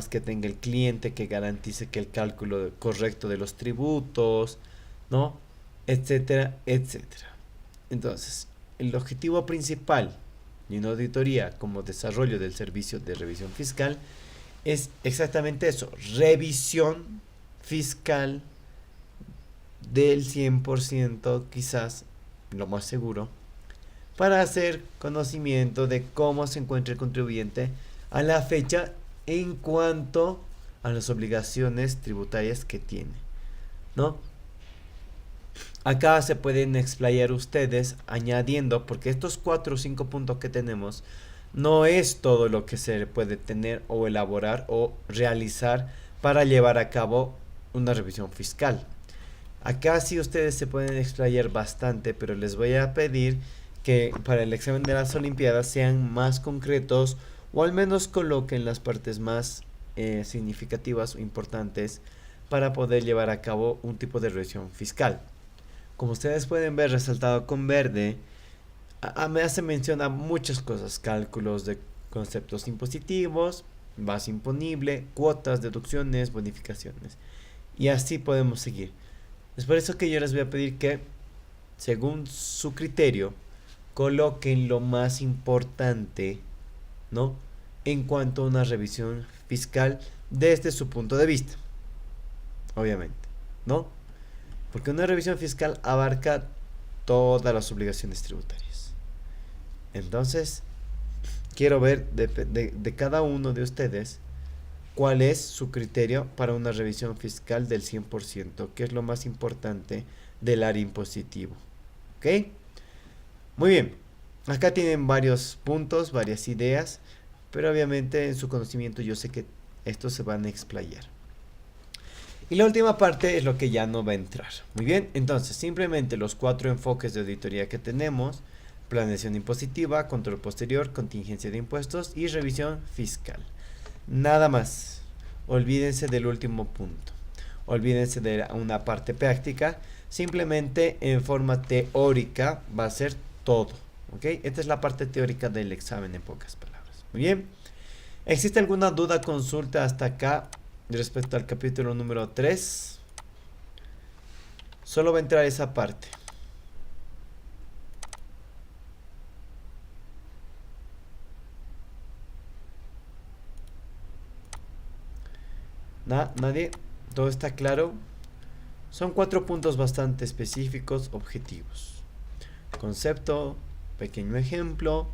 que tenga el cliente, que garantice que el cálculo correcto de los tributos, ¿no? Etcétera, etcétera. Entonces, el objetivo principal de una auditoría como desarrollo del servicio de revisión fiscal es exactamente eso, revisión fiscal del 100%, quizás lo más seguro, para hacer conocimiento de cómo se encuentra el contribuyente a la fecha en cuanto a las obligaciones tributarias que tiene, ¿no? Acá se pueden explayar ustedes añadiendo, porque estos 4 o 5 puntos que tenemos no es todo lo que se puede tener o elaborar o realizar para llevar a cabo una revisión fiscal. Acá sí ustedes se pueden explayar bastante, pero les voy a pedir que para el examen de las Olimpiadas sean más concretos o al menos coloquen las partes más significativas o importantes para poder llevar a cabo un tipo de revisión fiscal. Como ustedes pueden ver resaltado con verde, me hace mención a muchas cosas, cálculos de conceptos impositivos, base imponible, cuotas, deducciones, bonificaciones. Y así podemos seguir. Es por eso que yo les voy a pedir que, según su criterio, coloquen lo más importante, ¿no? En cuanto a una revisión fiscal desde su punto de vista, obviamente, ¿no? Porque una revisión fiscal abarca todas las obligaciones tributarias. Entonces, quiero ver de cada uno de ustedes cuál es su criterio para una revisión fiscal del 100%, que es lo más importante del área impositivo. ¿Ok? Muy bien. Acá tienen varios puntos, varias ideas, pero obviamente en su conocimiento yo sé que estos se van a explayar. Y la última parte es lo que ya no va a entrar. Muy bien, entonces simplemente los 4 enfoques de auditoría que tenemos: planeación impositiva, control posterior, contingencia de impuestos y revisión fiscal. Nada más. Olvídense del último punto. Olvídense de una parte práctica. Simplemente en forma teórica va a ser todo. ¿Ok? Esta es la parte teórica del examen en pocas palabras. Muy bien. ¿Existe alguna duda, consulta hasta acá respecto al capítulo número 3? Solo va a entrar esa parte. ¿Nadie? ¿Todo está claro? Son 4 puntos bastante específicos, objetivos. Concepto, pequeño ejemplo,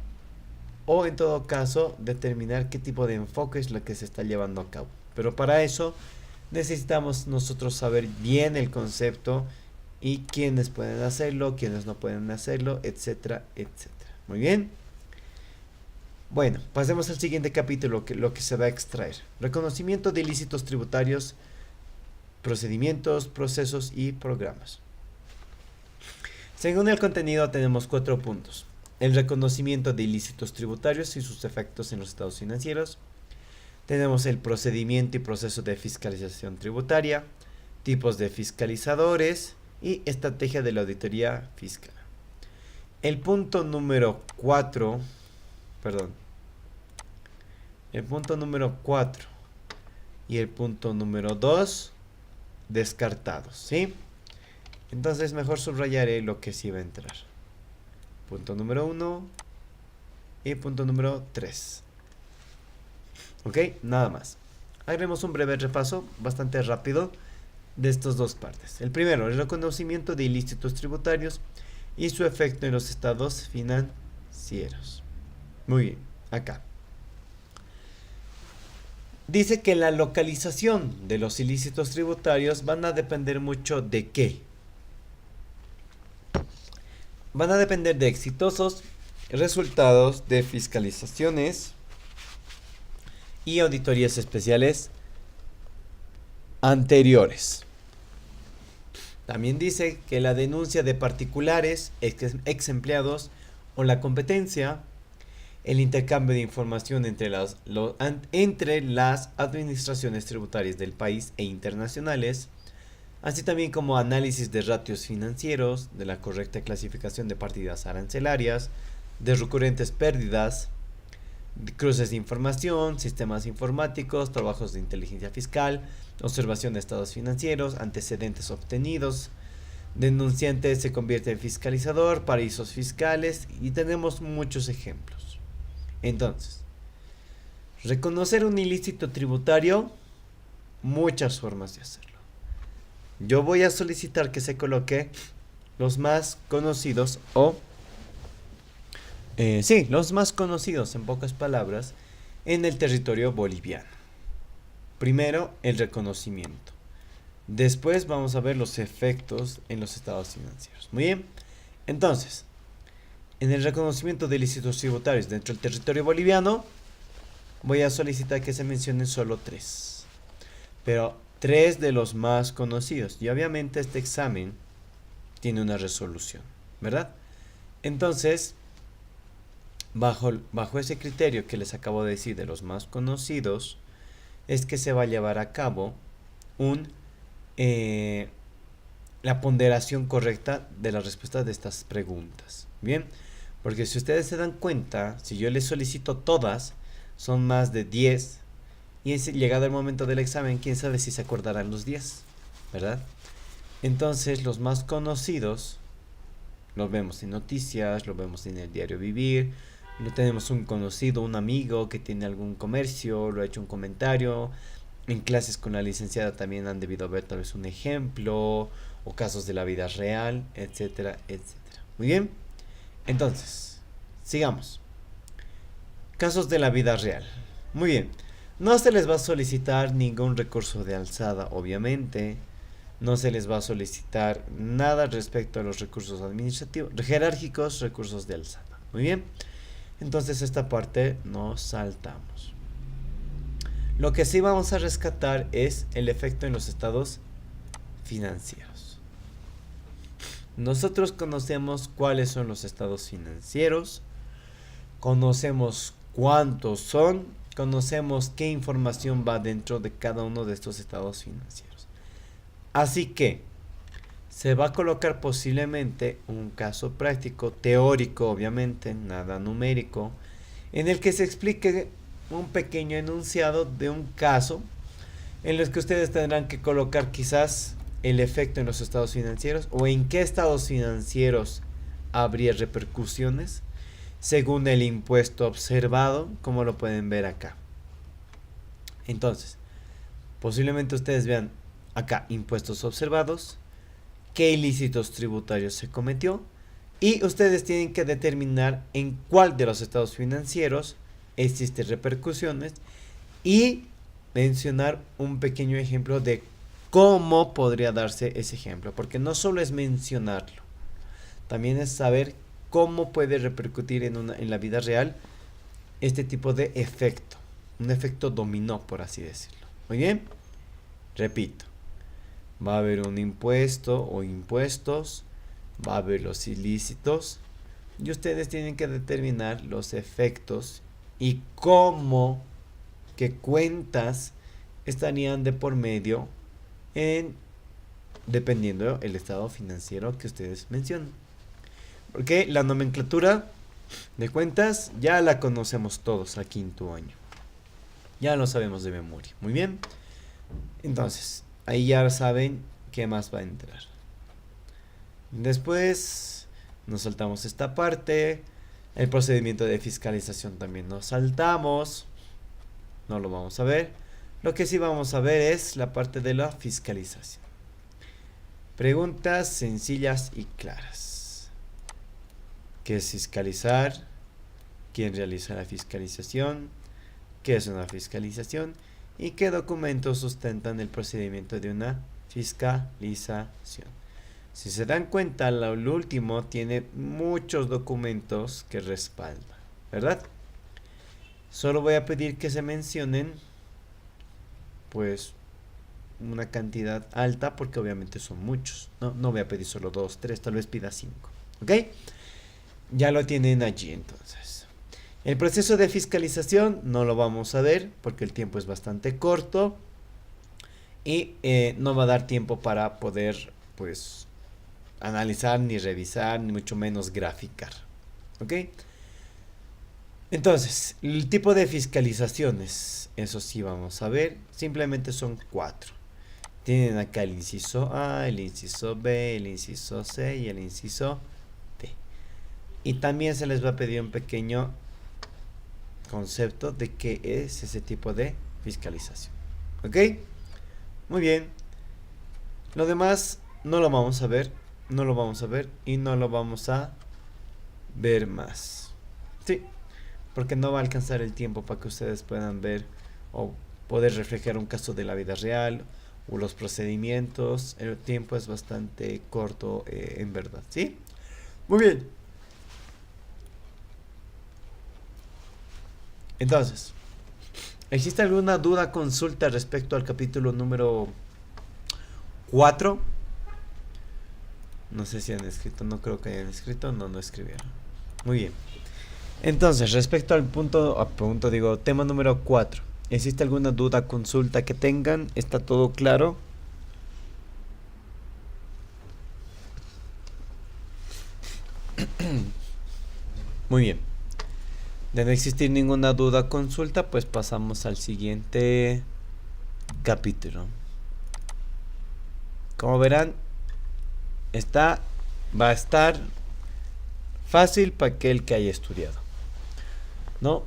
o en todo caso determinar qué tipo de enfoque es lo que se está llevando a cabo. Pero para eso necesitamos nosotros saber bien el concepto y quiénes pueden hacerlo, quiénes no pueden hacerlo, etcétera, etcétera. Muy bien. Bueno, pasemos al siguiente capítulo, lo que se va a extraer. Reconocimiento de ilícitos tributarios, procedimientos, procesos y programas. Según el contenido tenemos 4 puntos: el reconocimiento de ilícitos tributarios y sus efectos en los estados financieros. Tenemos el procedimiento y proceso de fiscalización tributaria, tipos de fiscalizadores y estrategia de la auditoría fiscal. El punto número 4, el punto número 4 y el punto número 2 descartados, ¿sí? Entonces mejor subrayaré lo que sí va a entrar. Punto número 1 y punto número 3. Ok, nada más. Haremos un breve repaso, bastante rápido, de estas dos partes. El primero, el reconocimiento de ilícitos tributarios y su efecto en los estados financieros. Muy bien, acá. Dice que la localización de los ilícitos tributarios van a depender mucho de qué. Van a depender de exitosos resultados de fiscalizaciones y auditorías especiales anteriores. También dice que la denuncia de particulares, ex empleados o la competencia, el intercambio de información entre las administraciones tributarias del país e internacionales, así también como análisis de ratios financieros, de la correcta clasificación de partidas arancelarias, de recurrentes pérdidas, cruces de información, sistemas informáticos, trabajos de inteligencia fiscal, observación de estados financieros, antecedentes obtenidos, denunciante se convierte en fiscalizador, paraísos fiscales y tenemos muchos ejemplos. Entonces, reconocer un ilícito tributario, muchas formas de hacerlo. Yo voy a solicitar que se coloque los más conocidos los más conocidos en pocas palabras en el territorio boliviano. Primero, el reconocimiento. Después vamos a ver los efectos en los estados financieros. Muy bien. Entonces, en el reconocimiento de ilícitos tributarios dentro del territorio boliviano, voy a solicitar que se mencionen solo 3. Pero 3 de los más conocidos. Y obviamente este examen tiene una resolución, ¿verdad? Entonces, bajo ese criterio que les acabo de decir de los más conocidos, es que se va a llevar a cabo la ponderación correcta de la respuesta de estas preguntas. Bien, porque si ustedes se dan cuenta, si yo les solicito todas, son más de 10, y es llegado el momento del examen, quién sabe si se acordarán los 10, ¿verdad? Entonces, los más conocidos los vemos en noticias, lo vemos en el diario vivir, lo tenemos un conocido, un amigo que tiene algún comercio, lo ha hecho un comentario. En clases con la licenciada también han debido ver tal vez un ejemplo o casos de la vida real, etcétera, etcétera. Muy bien. Entonces, sigamos. Casos de la vida real. Muy bien. No se les va a solicitar ningún recurso de alzada, obviamente. No se les va a solicitar nada respecto a los recursos administrativos, jerárquicos, recursos de alzada. Muy bien. Entonces esta parte nos saltamos. Lo que sí vamos a rescatar es el efecto en los estados financieros. Nosotros conocemos cuáles son los estados financieros, conocemos cuántos son, conocemos qué información va dentro de cada uno de estos estados financieros. Así que se va a colocar posiblemente un caso práctico, teórico obviamente, nada numérico, en el que se explique un pequeño enunciado de un caso en los que ustedes tendrán que colocar quizás el efecto en los estados financieros o en qué estados financieros habría repercusiones según el impuesto observado, como lo pueden ver acá. Entonces, posiblemente ustedes vean acá impuestos observados, qué ilícitos tributarios se cometió y ustedes tienen que determinar en cuál de los estados financieros existen repercusiones y mencionar un pequeño ejemplo de cómo podría darse ese ejemplo, porque no solo es mencionarlo, también es saber cómo puede repercutir en la vida real este tipo de efecto, un efecto dominó, por así decirlo. Muy bien, repito, va a haber un impuesto o impuestos, va a haber los ilícitos y ustedes tienen que determinar los efectos y cómo, qué cuentas estarían de por medio dependiendo el estado financiero que ustedes mencionan. Porque la nomenclatura de cuentas ya la conocemos todos a quinto año. Ya lo sabemos de memoria. Muy bien. Entonces, ahí ya saben qué más va a entrar. Después nos saltamos esta parte. El procedimiento de fiscalización también nos saltamos. No lo vamos a ver. Lo que sí vamos a ver es la parte de la fiscalización. Preguntas sencillas y claras. ¿Qué es fiscalizar? ¿Quién realiza la fiscalización? ¿Qué es una fiscalización? ¿Y qué documentos sustentan el procedimiento de una fiscalización? Si se dan cuenta, lo último tiene muchos documentos que respaldan, ¿verdad? Solo voy a pedir que se mencionen, pues, una cantidad alta, porque obviamente son muchos. No voy a pedir solo 2, 3, tal vez pida 5. ¿Ok? Ya lo tienen allí entonces. El proceso de fiscalización no lo vamos a ver porque el tiempo es bastante corto y no va a dar tiempo para poder, pues, analizar, ni revisar, ni mucho menos graficar. ¿Ok? Entonces, el tipo de fiscalizaciones, eso sí vamos a ver, simplemente son cuatro. Tienen acá el inciso A, el inciso B, el inciso C y el inciso D. Y también se les va a pedir un pequeño concepto de qué es ese tipo de fiscalización. ¿Ok? Muy bien. Lo demás no lo vamos a ver, no lo vamos a ver y no lo vamos a ver más. Sí, porque no va a alcanzar el tiempo para que ustedes puedan ver o poder reflejar un caso de la vida real o los procedimientos. El tiempo es bastante corto, en verdad, ¿sí? Muy bien. Entonces, ¿existe alguna duda, consulta respecto al capítulo número 4? No sé si han escrito, no creo que hayan escrito, no, no escribieron. Muy bien. Entonces, respecto al tema número 4. ¿Existe alguna duda, consulta que tengan? ¿Está todo claro? Muy bien. De no existir ninguna duda, consulta, pues pasamos al siguiente capítulo. Como verán, va a estar fácil para aquel que haya estudiado. ¿No?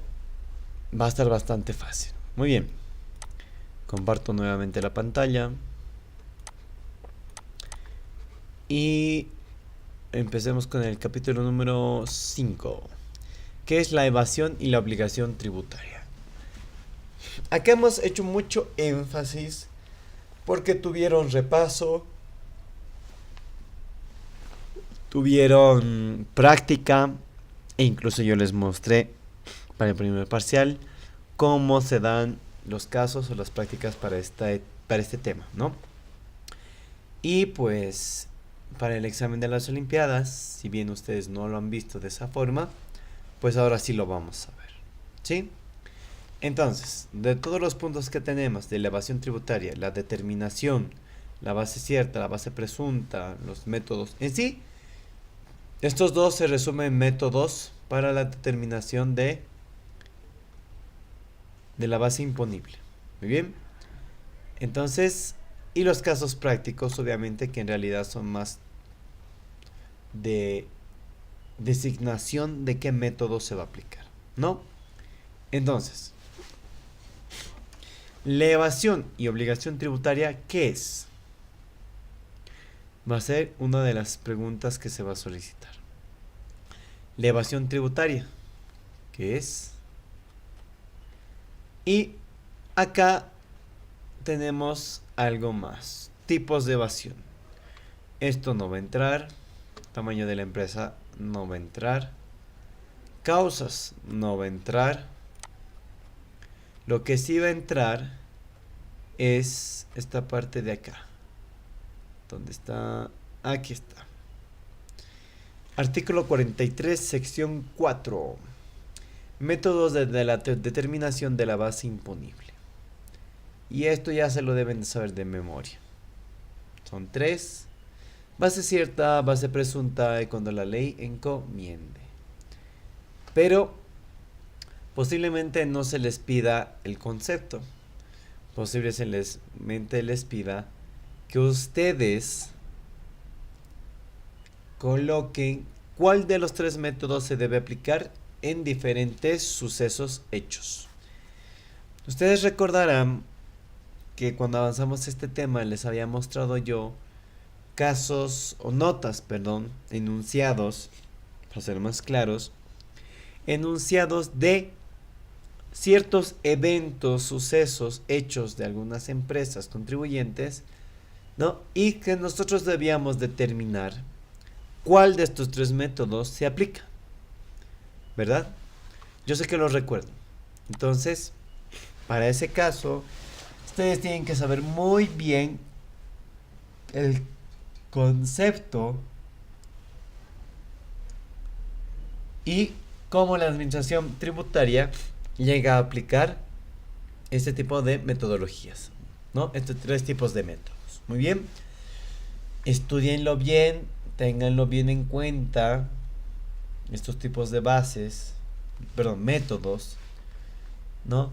Va a estar bastante fácil. Muy bien. Comparto nuevamente la pantalla. Y empecemos con el capítulo número 5, que es la evasión y la obligación tributaria. Acá hemos hecho mucho énfasis porque tuvieron repaso, tuvieron práctica e incluso yo les mostré para el primer parcial cómo se dan los casos o las prácticas para este tema, ¿no? Y pues para el examen de las Olimpiadas, si bien ustedes no lo han visto de esa forma, pues ahora sí lo vamos a ver, ¿sí? Entonces, de todos los puntos que tenemos de la evasión tributaria, la determinación, la base cierta, la base presunta, los métodos en sí, estos dos se resumen en métodos para la determinación de la base imponible. Muy bien. Entonces, y los casos prácticos, obviamente, que en realidad son más de designación de qué método se va a aplicar, ¿no? Entonces, la evasión y obligación tributaria, ¿qué es? Va a ser una de las preguntas que se va a solicitar. La evasión tributaria, ¿qué es? Y acá tenemos algo más. Tipos de evasión. Esto no va a entrar. Tamaño de la empresa no va a entrar. Causas no va a entrar. Lo que sí va a entrar es esta parte de acá. ¿Dónde está? Aquí está. Artículo 43, sección 4. Métodos de la determinación de la base imponible. Y esto ya se lo deben de saber de memoria. Son 3. Base cierta, base presunta y cuando la ley encomiende. Pero posiblemente no se les pida el concepto. Posiblemente les pida que ustedes coloquen cuál de los 3 métodos se debe aplicar en diferentes sucesos hechos. Ustedes recordarán que cuando avanzamos este tema les había mostrado yo enunciados, para ser más claros, enunciados de ciertos eventos, sucesos, hechos de algunas empresas contribuyentes, ¿no? Y que nosotros debíamos determinar cuál de estos 3 métodos se aplica, ¿verdad? Yo sé que lo recuerdo. Entonces, para ese caso, ustedes tienen que saber muy bien el concepto y cómo la administración tributaria llega a aplicar este tipo de metodologías, ¿no? Estos 3 tipos de métodos. Muy bien. Estudienlo bien, ténganlo bien en cuenta, estos tipos de bases, perdón, métodos, ¿no?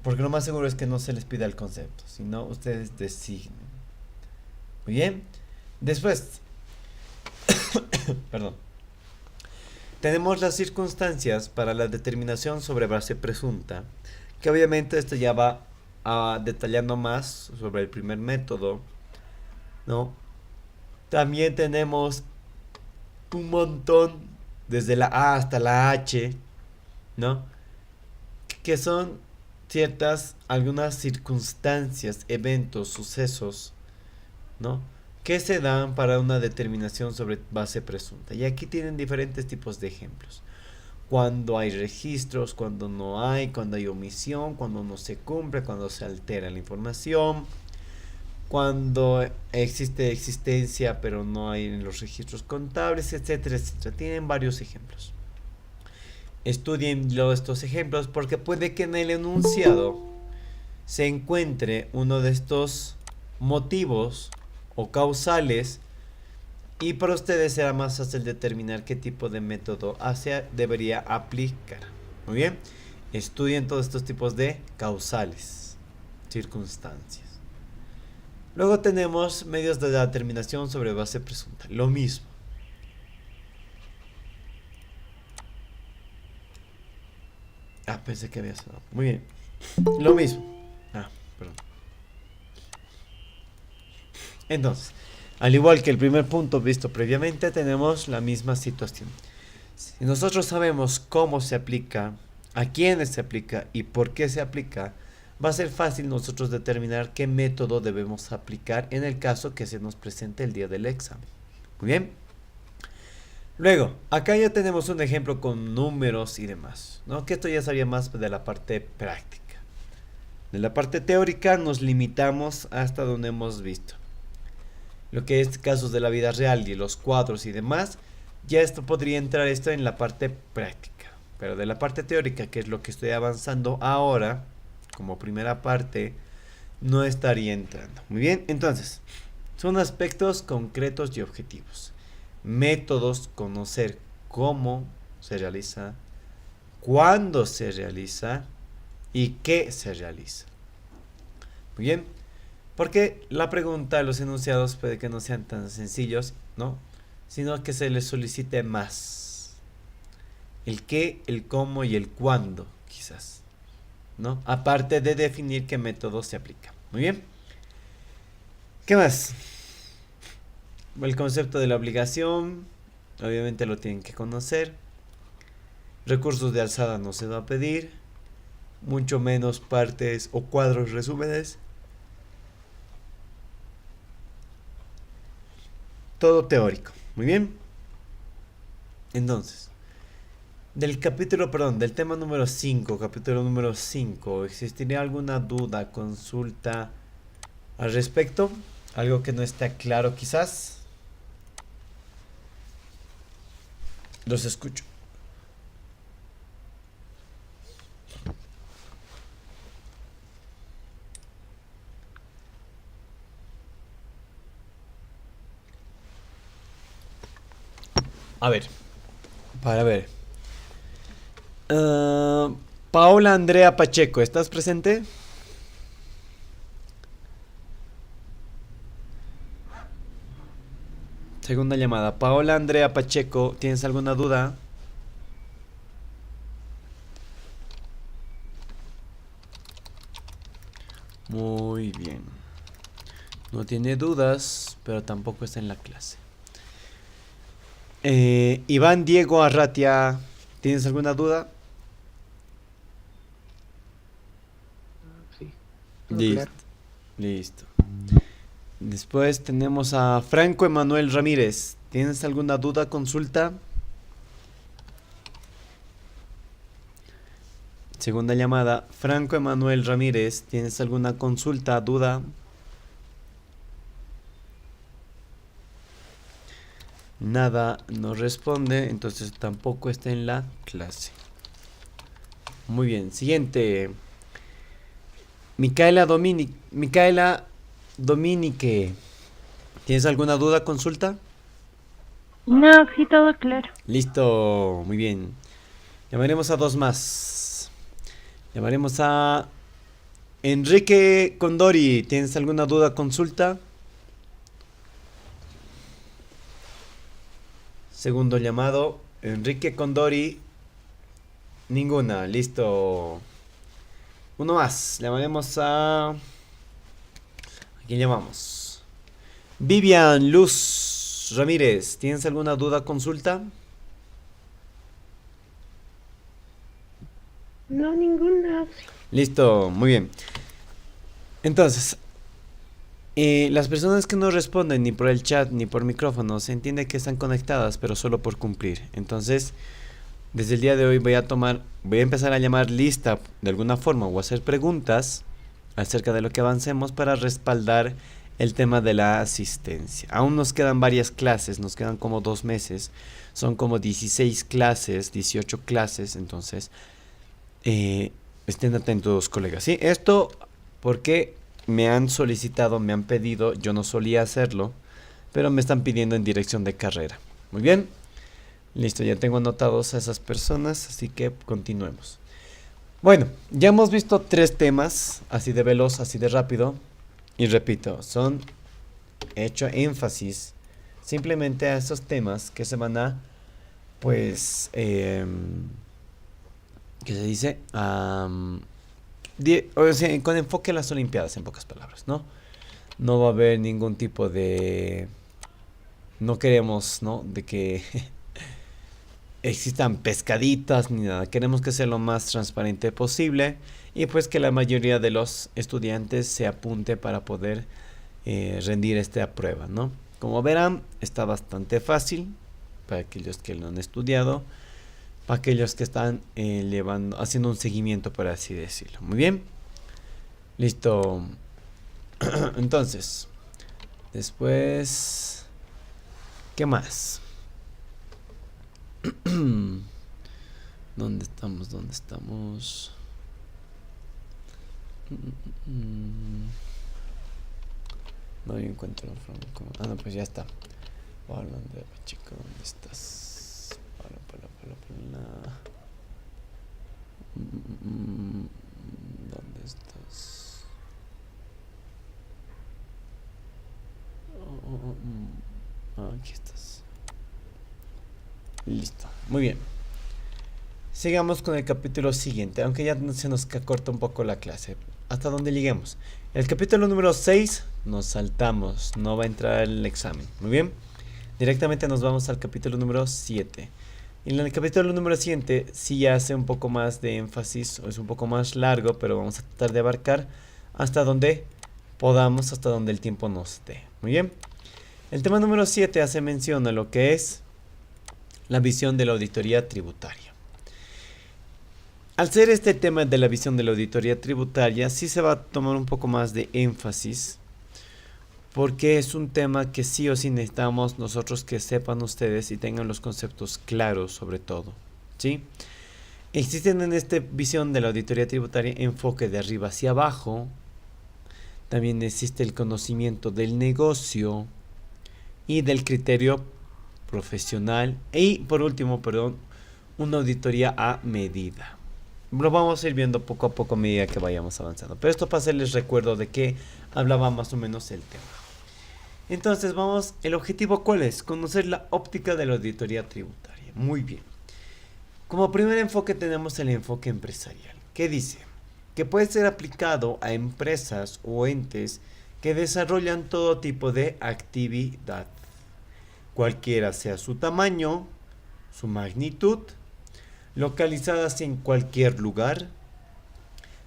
Porque lo más seguro es que no se les pida el concepto, sino ustedes designen. Muy bien. Después, perdón, tenemos las circunstancias para la determinación sobre base presunta, que obviamente esto ya va detallando más sobre el primer método, ¿no? También tenemos un montón, desde la A hasta la H, ¿no? Que son algunas circunstancias, eventos, sucesos, ¿no? Que se dan para una determinación sobre base presunta. Y aquí tienen diferentes tipos de ejemplos. Cuando hay registros, cuando no hay, cuando hay omisión, cuando no se cumple, cuando se altera la información, cuando existe existencia pero no hay en los registros contables, etcétera, etcétera. Tienen varios ejemplos. Estudien estos ejemplos porque puede que en el enunciado se encuentre uno de estos motivos o causales y para ustedes será más fácil determinar qué tipo de método debería aplicar. Muy bien, estudien todos estos tipos de causales, circunstancias. Luego tenemos medios de determinación sobre base presunta. Lo mismo. Pensé que había sonado. Muy bien. Lo mismo. Perdón. Entonces, al igual que el primer punto visto previamente, tenemos la misma situación. Si nosotros sabemos cómo se aplica, a quiénes se aplica y por qué se aplica, va a ser fácil nosotros determinar qué método debemos aplicar en el caso que se nos presente el día del examen. Muy bien. Luego, acá ya tenemos un ejemplo con números y demás, ¿no? Que esto ya sería más de la parte práctica. De la parte teórica nos limitamos hasta donde hemos visto. Lo que es casos de la vida real y los cuadros y demás, ya esto podría entrar en la parte práctica. Pero de la parte teórica, que es lo que estoy avanzando ahora, como primera parte, no estaría entrando. Muy bien, entonces, son aspectos concretos y objetivos. Métodos, conocer cómo se realiza, cuándo se realiza y qué se realiza. Muy bien, porque la pregunta, los enunciados puede que no sean tan sencillos, ¿no? Sino que se les solicite más. El qué, el cómo y el cuándo, quizás, ¿no? Aparte de definir qué método se aplica. Muy bien. ¿Qué más? El concepto de la obligación, obviamente lo tienen que conocer. Recursos de alzada no se va a pedir, mucho menos partes o cuadros resúmenes. Todo teórico. Muy bien. Entonces, del tema número 5, capítulo número 5, ¿existiría alguna duda, consulta al respecto? ¿Algo que no está claro quizás? Los escucho. A ver, para ver. Paola Andrea Pacheco, ¿estás presente? Segunda llamada. Paola Andrea Pacheco, ¿tienes alguna duda? Muy bien. No tiene dudas, pero tampoco está en la clase. Iván Diego Arratia, ¿tienes alguna duda? Sí. Listo. Claro. Listo. Después tenemos a Franco Emanuel Ramírez. ¿Tienes alguna duda, consulta? Segunda llamada. Franco Emanuel Ramírez, ¿tienes alguna consulta, duda? Nada, no responde, entonces tampoco está en la clase. Muy bien, siguiente. Micaela Dominique, ¿tienes alguna duda, consulta? No, sí, todo claro. Listo, muy bien. Llamaremos a dos más. Llamaremos a Enrique Condori. ¿Tienes alguna duda, consulta? Segundo llamado, Enrique Condori. Ninguna, listo. Uno más. Llamaremos a... ¿A quién llamamos? Vivian Luz Ramírez. ¿Tienes alguna duda, consulta? No, ninguna. Listo, muy bien. Entonces, las personas que no responden ni por el chat ni por micrófono, se entiende que están conectadas, pero solo por cumplir. Entonces, desde el día de hoy voy a empezar a llamar lista de alguna forma o hacer preguntas acerca de lo que avancemos para respaldar el tema de la asistencia. Aún nos quedan varias clases, nos quedan como 2 meses. Son como 16 clases, 18 clases, entonces estén atentos, colegas. ¿Sí? Esto porque me han solicitado, me han pedido, yo no solía hacerlo, pero me están pidiendo en dirección de carrera. Muy bien. Listo, ya tengo anotados a esas personas, así que continuemos. Bueno, ya hemos visto 3 temas, así de veloz, así de rápido. Y repito, son hecho énfasis simplemente a esos temas que se van a, pues, ¿qué se dice? O sea, con enfoque a las Olimpiadas, en pocas palabras, ¿no? No va a haber ningún tipo de... No queremos, ¿no? De que existan pescaditas ni nada. Queremos que sea lo más transparente posible y pues que la mayoría de los estudiantes se apunte para poder rendir esta prueba, ¿no? Como verán, está bastante fácil para aquellos que lo han estudiado, para aquellos que están haciendo un seguimiento, por así decirlo. Muy bien. Listo. Entonces, después, ¿qué más? ¿Dónde estamos? ¿Dónde estamos? No encuentro el Franco. Ah, no, pues ya está. Hola, chico, ¿dónde estás? Hola. ¿Dónde estás? Aquí estás. Listo, muy bien. Sigamos con el capítulo siguiente, aunque ya se nos corta un poco la clase. Hasta donde lleguemos. El capítulo número 6 nos saltamos, no va a entrar el examen. Muy bien. Directamente nos vamos al capítulo número 7. Y en el capítulo número 7 sí hace un poco más de énfasis, o es un poco más largo, pero vamos a tratar de abarcar hasta donde podamos, hasta donde el tiempo nos dé. Muy bien. El tema número 7 hace mención a lo que es la visión de la auditoría tributaria. Al ser este tema de la visión de la auditoría tributaria, sí se va a tomar un poco más de énfasis, porque es un tema que sí o sí necesitamos nosotros que sepan ustedes y tengan los conceptos claros sobre todo, ¿sí? Existen en esta visión de la auditoría tributaria enfoque de arriba hacia abajo, también existe el conocimiento del negocio y del criterio profesional y por último, una auditoría a medida. Lo vamos a ir viendo poco a poco a medida que vayamos avanzando. Pero esto para hacerles recuerdo de que hablaba más o menos el tema. Entonces vamos, ¿el objetivo cuál es? Conocer la óptica de la auditoría tributaria. Muy bien. Como primer enfoque tenemos el enfoque empresarial. ¿Qué dice? Que puede ser aplicado a empresas o entes que desarrollan todo tipo de actividad. Cualquiera sea su tamaño, su magnitud, localizadas en cualquier lugar,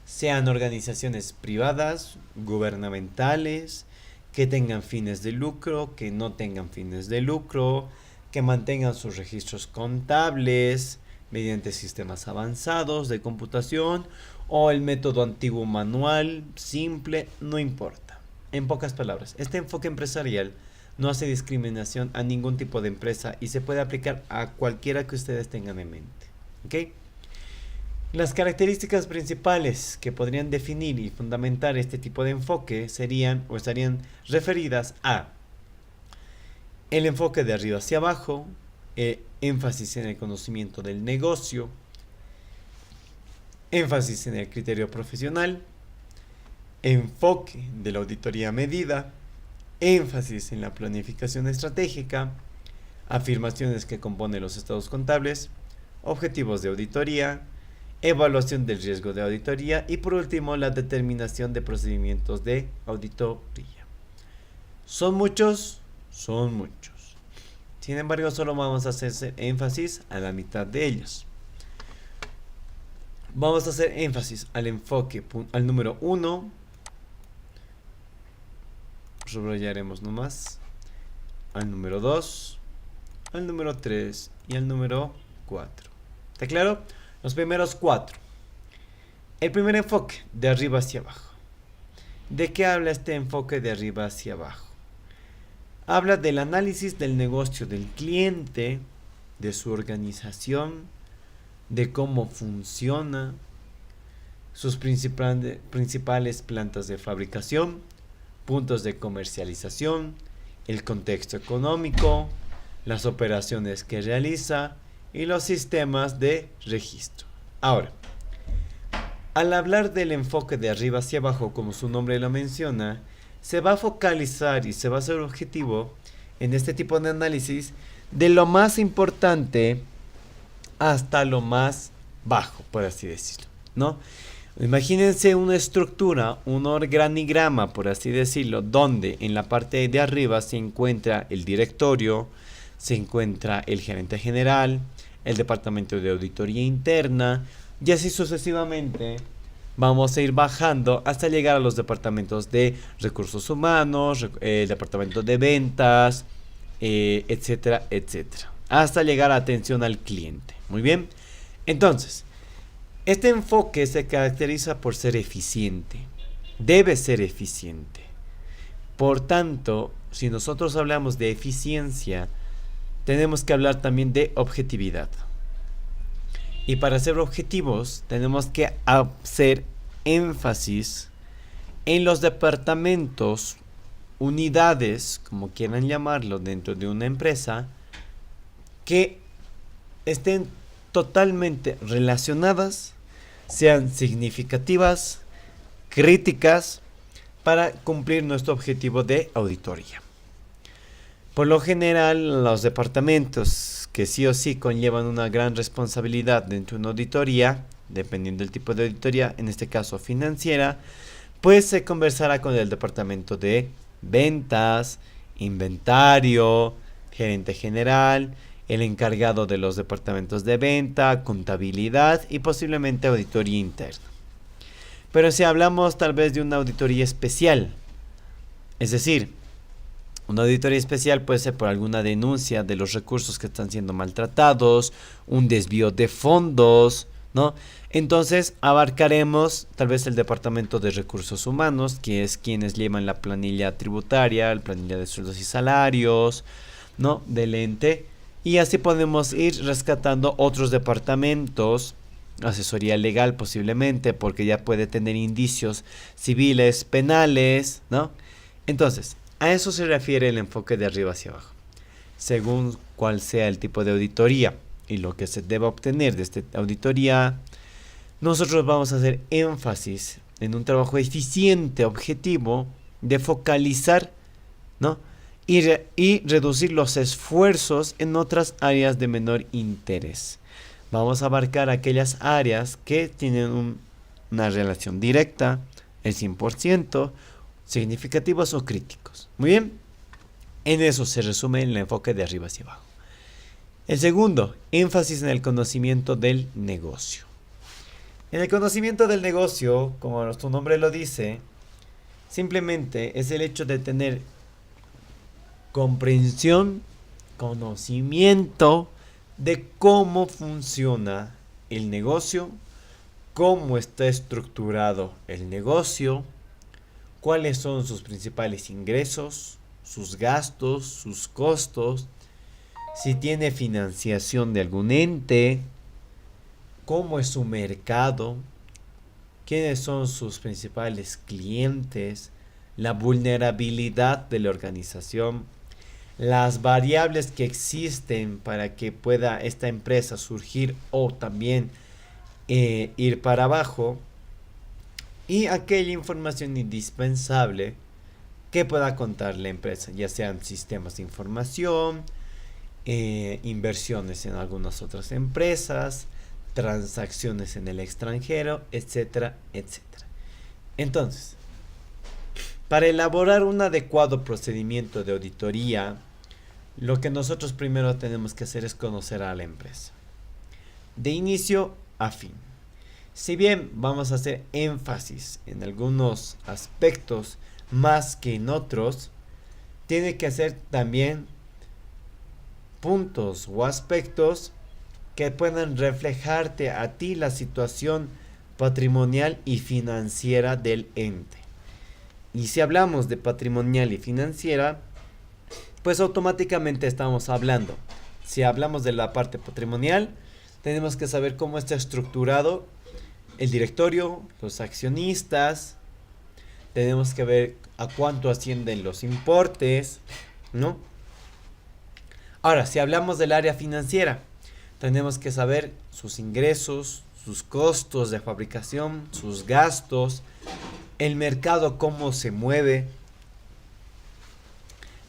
sean organizaciones privadas, gubernamentales, que tengan fines de lucro, que no tengan fines de lucro, que mantengan sus registros contables mediante sistemas avanzados de computación o el método antiguo manual, simple, no importa. En pocas palabras, este enfoque empresarial no hace discriminación a ningún tipo de empresa y se puede aplicar a cualquiera que ustedes tengan en mente. ¿Okay? Las características principales que podrían definir y fundamentar este tipo de enfoque serían o estarían referidas a el enfoque de arriba hacia abajo, énfasis en el conocimiento del negocio, énfasis en el criterio profesional, enfoque de la auditoría medida, énfasis en la planificación estratégica, afirmaciones que componen los estados contables, objetivos de auditoría, evaluación del riesgo de auditoría y por último la determinación de procedimientos de auditoría. ¿Son muchos? Son muchos. Sin embargo, solo vamos a hacer énfasis a la mitad de ellos. Vamos a hacer énfasis al enfoque, al número 1. Subrayaremos nomás. Al número 2, al número 3 y al número 4. ¿Está claro? Los primeros 4. El primer enfoque, de arriba hacia abajo. ¿De qué habla este enfoque de arriba hacia abajo? Habla del análisis del negocio del cliente, de su organización, de cómo funciona, sus principales plantas de fabricación, puntos de comercialización, el contexto económico, las operaciones que realiza y los sistemas de registro. Ahora, al hablar del enfoque de arriba hacia abajo, como su nombre lo menciona, se va a focalizar y se va a hacer objetivo en este tipo de análisis de lo más importante hasta lo más bajo, por así decirlo, ¿no? Imagínense una estructura, un organigrama, por así decirlo, donde en la parte de arriba se encuentra el directorio, se encuentra el gerente general, el departamento de auditoría interna, y así sucesivamente vamos a ir bajando hasta llegar a los departamentos de recursos humanos, el departamento de ventas, etcétera, etcétera, hasta llegar a atención al cliente. Muy bien, entonces, este enfoque se caracteriza por ser eficiente, debe ser eficiente. Por tanto, si nosotros hablamos de eficiencia, tenemos que hablar también de objetividad. Y para ser objetivos, tenemos que hacer énfasis en los departamentos, unidades, como quieran llamarlo, dentro de una empresa, que estén totalmente relacionadas, sean significativas, críticas, para cumplir nuestro objetivo de auditoría. Por lo general, los departamentos que sí o sí conllevan una gran responsabilidad dentro de una auditoría, dependiendo del tipo de auditoría, en este caso financiera, pues se conversará con el departamento de ventas, inventario, gerente general, el encargado de los departamentos de venta, contabilidad y posiblemente auditoría interna. Pero si hablamos tal vez de una auditoría especial, es decir, una auditoría especial puede ser por alguna denuncia de los recursos que están siendo maltratados, un desvío de fondos, ¿no? Entonces abarcaremos tal vez el departamento de recursos humanos, que es quienes llevan la planilla tributaria, la planilla de sueldos y salarios, ¿no?, del ente. Y así podemos ir rescatando otros departamentos, asesoría legal posiblemente, porque ya puede tener indicios civiles, penales, ¿no? Entonces, a eso se refiere el enfoque de arriba hacia abajo. Según cuál sea el tipo de auditoría y lo que se deba obtener de esta auditoría, nosotros vamos a hacer énfasis en un trabajo eficiente, objetivo, de focalizar, ¿no?, y reducir los esfuerzos en otras áreas de menor interés. Vamos a abarcar aquellas áreas que tienen una relación directa, el 100%, significativos o críticos. Muy bien, en eso se resume el enfoque de arriba hacia abajo. El segundo, énfasis en el conocimiento del negocio. En el conocimiento del negocio, como su nombre lo dice, simplemente es el hecho de tener comprensión, conocimiento de cómo funciona el negocio, cómo está estructurado el negocio, cuáles son sus principales ingresos, sus gastos, sus costos, si tiene financiación de algún ente, cómo es su mercado, quiénes son sus principales clientes, la vulnerabilidad de la organización, las variables que existen para que pueda esta empresa surgir o también ir para abajo y aquella información indispensable que pueda contar la empresa, ya sean sistemas de información, inversiones en algunas otras empresas, transacciones en el extranjero, etcétera, etcétera. Entonces, para elaborar un adecuado procedimiento de auditoría, lo que nosotros primero tenemos que hacer es conocer a la empresa, de inicio a fin. Si bien vamos a hacer énfasis en algunos aspectos más que en otros, tiene que hacer también puntos o aspectos que puedan reflejarte a ti la situación patrimonial y financiera del ente. Y si hablamos de patrimonial y financiera, pues automáticamente estamos hablando. Si hablamos de la parte patrimonial, tenemos que saber cómo está estructurado el directorio, los accionistas. Tenemos que ver a cuánto ascienden los importes, ¿no? Ahora, si hablamos del área financiera, tenemos que saber sus ingresos, sus costos de fabricación, sus gastos, el mercado cómo se mueve,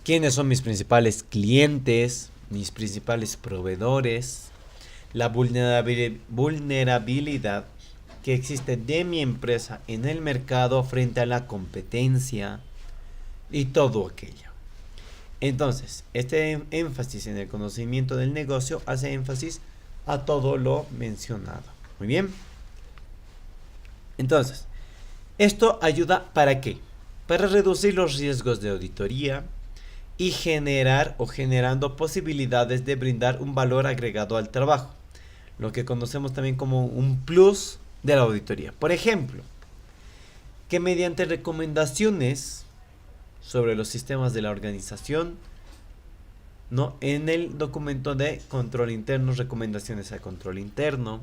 quiénes son mis principales clientes, mis principales proveedores, la vulnerabilidad que existe de mi empresa en el mercado frente a la competencia y todo aquello. Entonces, este énfasis en el conocimiento del negocio hace énfasis a todo lo mencionado. Muy bien. Entonces, esto ayuda ¿para qué? Para reducir los riesgos de auditoría y generando posibilidades de brindar un valor agregado al trabajo, lo que conocemos también como un plus de la auditoría. Por ejemplo, que mediante recomendaciones sobre los sistemas de la organización, ¿no? En el documento de control interno, recomendaciones a control interno,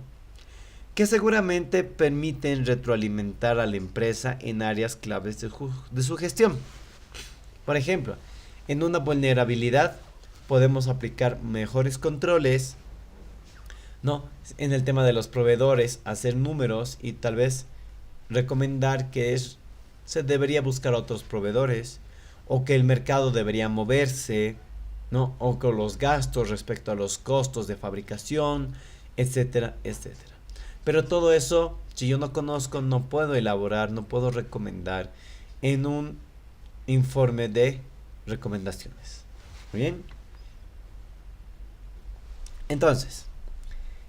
que seguramente permiten retroalimentar a la empresa en áreas claves de su gestión. Por ejemplo, en una vulnerabilidad podemos aplicar mejores controles, ¿no? En el tema de los proveedores, hacer números y tal vez recomendar que se debería buscar otros proveedores, o que el mercado debería moverse, ¿no? O con los gastos respecto a los costos de fabricación, etcétera, etcétera. Pero todo eso, si yo no conozco, no puedo elaborar, no puedo recomendar en un informe de recomendaciones. ¿Muy bien? Entonces,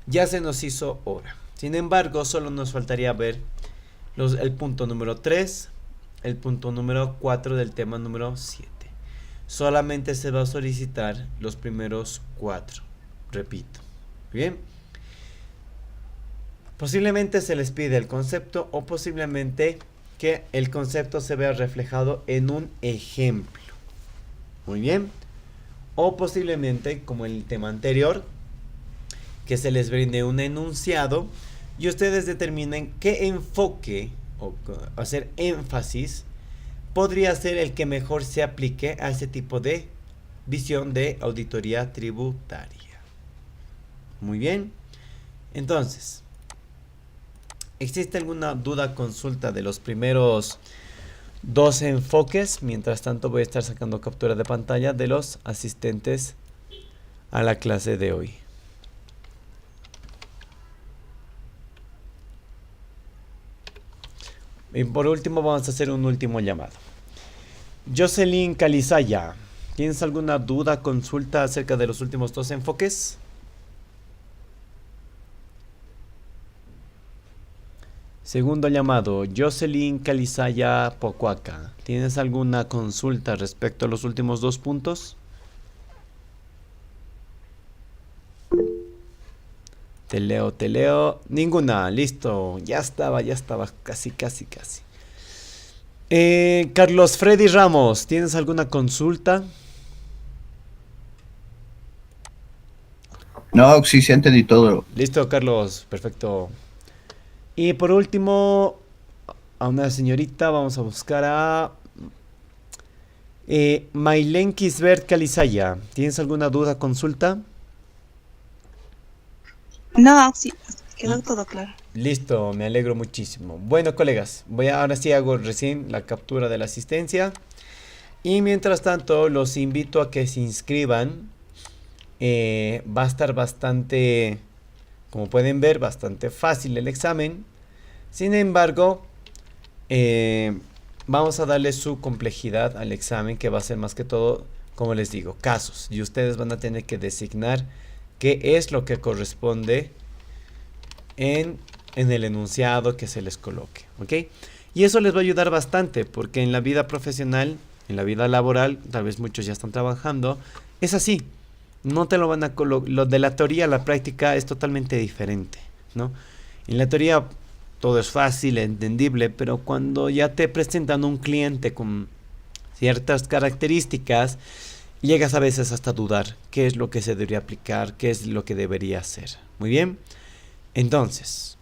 ya se nos hizo hora. Sin embargo, solo nos faltaría ver el punto número 3, el punto número 4 del tema número 7. Solamente se va a solicitar los primeros 4. Repito. Bien. Posiblemente se les pide el concepto o posiblemente que el concepto se vea reflejado en un ejemplo. Muy bien. O posiblemente, como en el tema anterior, que se les brinde un enunciado y ustedes determinen qué enfoque o hacer énfasis podría ser el que mejor se aplique a ese tipo de visión de auditoría tributaria. Muy bien. Entonces, ¿existe alguna duda, consulta de los primeros 2 enfoques? Mientras tanto voy a estar sacando captura de pantalla de los asistentes a la clase de hoy. Y por último vamos a hacer un último llamado. Jocelyn Calizaya, ¿tienes alguna duda, consulta acerca de los últimos 2 enfoques? Segundo llamado, Jocelyn Calizaya Pocuaca, ¿tienes alguna consulta respecto a los últimos 2 puntos? Te leo. Ninguna, listo. Ya estaba, casi. Carlos Freddy Ramos, ¿tienes alguna consulta? No, sí, se entendí todo. Listo, Carlos, perfecto. Y por último, a una señorita, vamos a buscar a Maylen Kisbert Calizaya. ¿Tienes alguna duda, consulta? No, sí, Quedó todo claro. Listo, me alegro muchísimo. Bueno, colegas, ahora sí hago recién la captura de la asistencia. Y mientras tanto, los invito a que se inscriban. Va a estar bastante, como pueden ver, bastante fácil el examen. Sin embargo, vamos a darle su complejidad al examen, que va a ser más que todo, como les digo, casos. Y ustedes van a tener que designar qué es lo que corresponde en el enunciado que se les coloque, ¿ok? Y eso les va a ayudar bastante, porque en la vida profesional, en la vida laboral, tal vez muchos ya están trabajando, es así. No te lo van a colocar. Lo de la teoría a la práctica es totalmente diferente, ¿no? En la teoría todo es fácil, entendible, pero cuando ya te presentan un cliente con ciertas características, llegas a veces hasta dudar qué es lo que se debería aplicar, qué es lo que debería hacer. Muy bien. Entonces,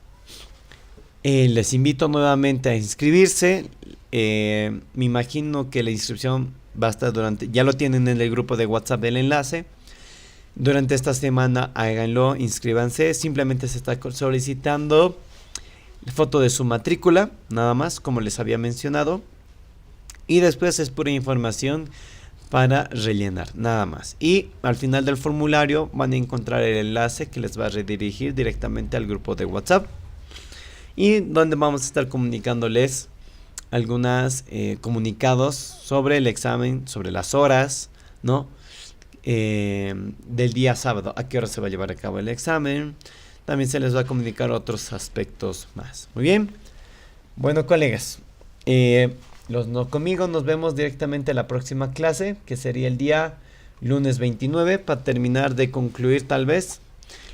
les invito nuevamente a inscribirse. Me imagino que la inscripción va a estar ya lo tienen en el grupo de WhatsApp del enlace. Durante esta semana háganlo, inscríbanse. Simplemente se está solicitando foto de su matrícula, nada más, como les había mencionado. Y después es pura información para rellenar, nada más. Y al final del formulario van a encontrar el enlace que les va a redirigir directamente al grupo de WhatsApp, y donde vamos a estar comunicándoles algunos comunicados sobre el examen, sobre las horas, ¿no? Del día sábado, a qué hora se va a llevar a cabo el examen. También se les va a comunicar otros aspectos más. Muy bien. Bueno, colegas, conmigo nos vemos directamente en la próxima clase, que sería el día lunes 29, para terminar de concluir tal vez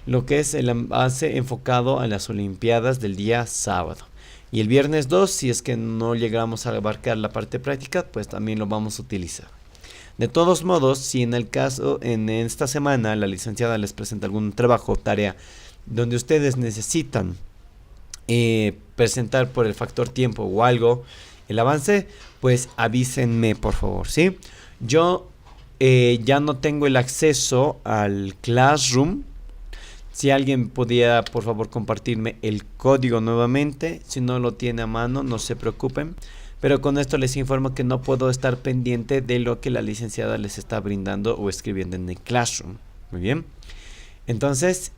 lo que es el enlace enfocado a las Olimpiadas del día sábado. Y el viernes 2, si es que no llegamos a abarcar la parte práctica, pues también lo vamos a utilizar. De todos modos, si en el caso, en esta semana, la licenciada les presenta algún trabajo o tarea donde ustedes necesitan presentar por el factor tiempo o algo, el avance, pues avísenme, por favor, ¿sí? Yo ya no tengo el acceso al Classroom. Si alguien podía, por favor, compartirme el código nuevamente. Si no lo tiene a mano, no se preocupen. Pero con esto les informo que no puedo estar pendiente de lo que la licenciada les está brindando o escribiendo en el Classroom. Muy bien. Entonces,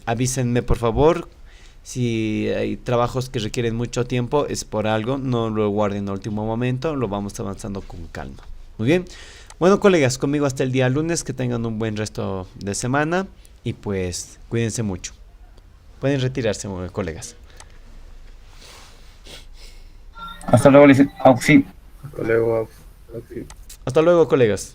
avísenme, por favor. Si hay trabajos que requieren mucho tiempo, es por algo. No lo guarden al último momento. Lo vamos avanzando con calma. Muy bien. Bueno, colegas, conmigo hasta el día lunes. Que tengan un buen resto de semana. Y pues, cuídense mucho. Pueden retirarse, colegas. Hasta luego, Auxi. Hasta luego. Auxi. Hasta luego, colegas.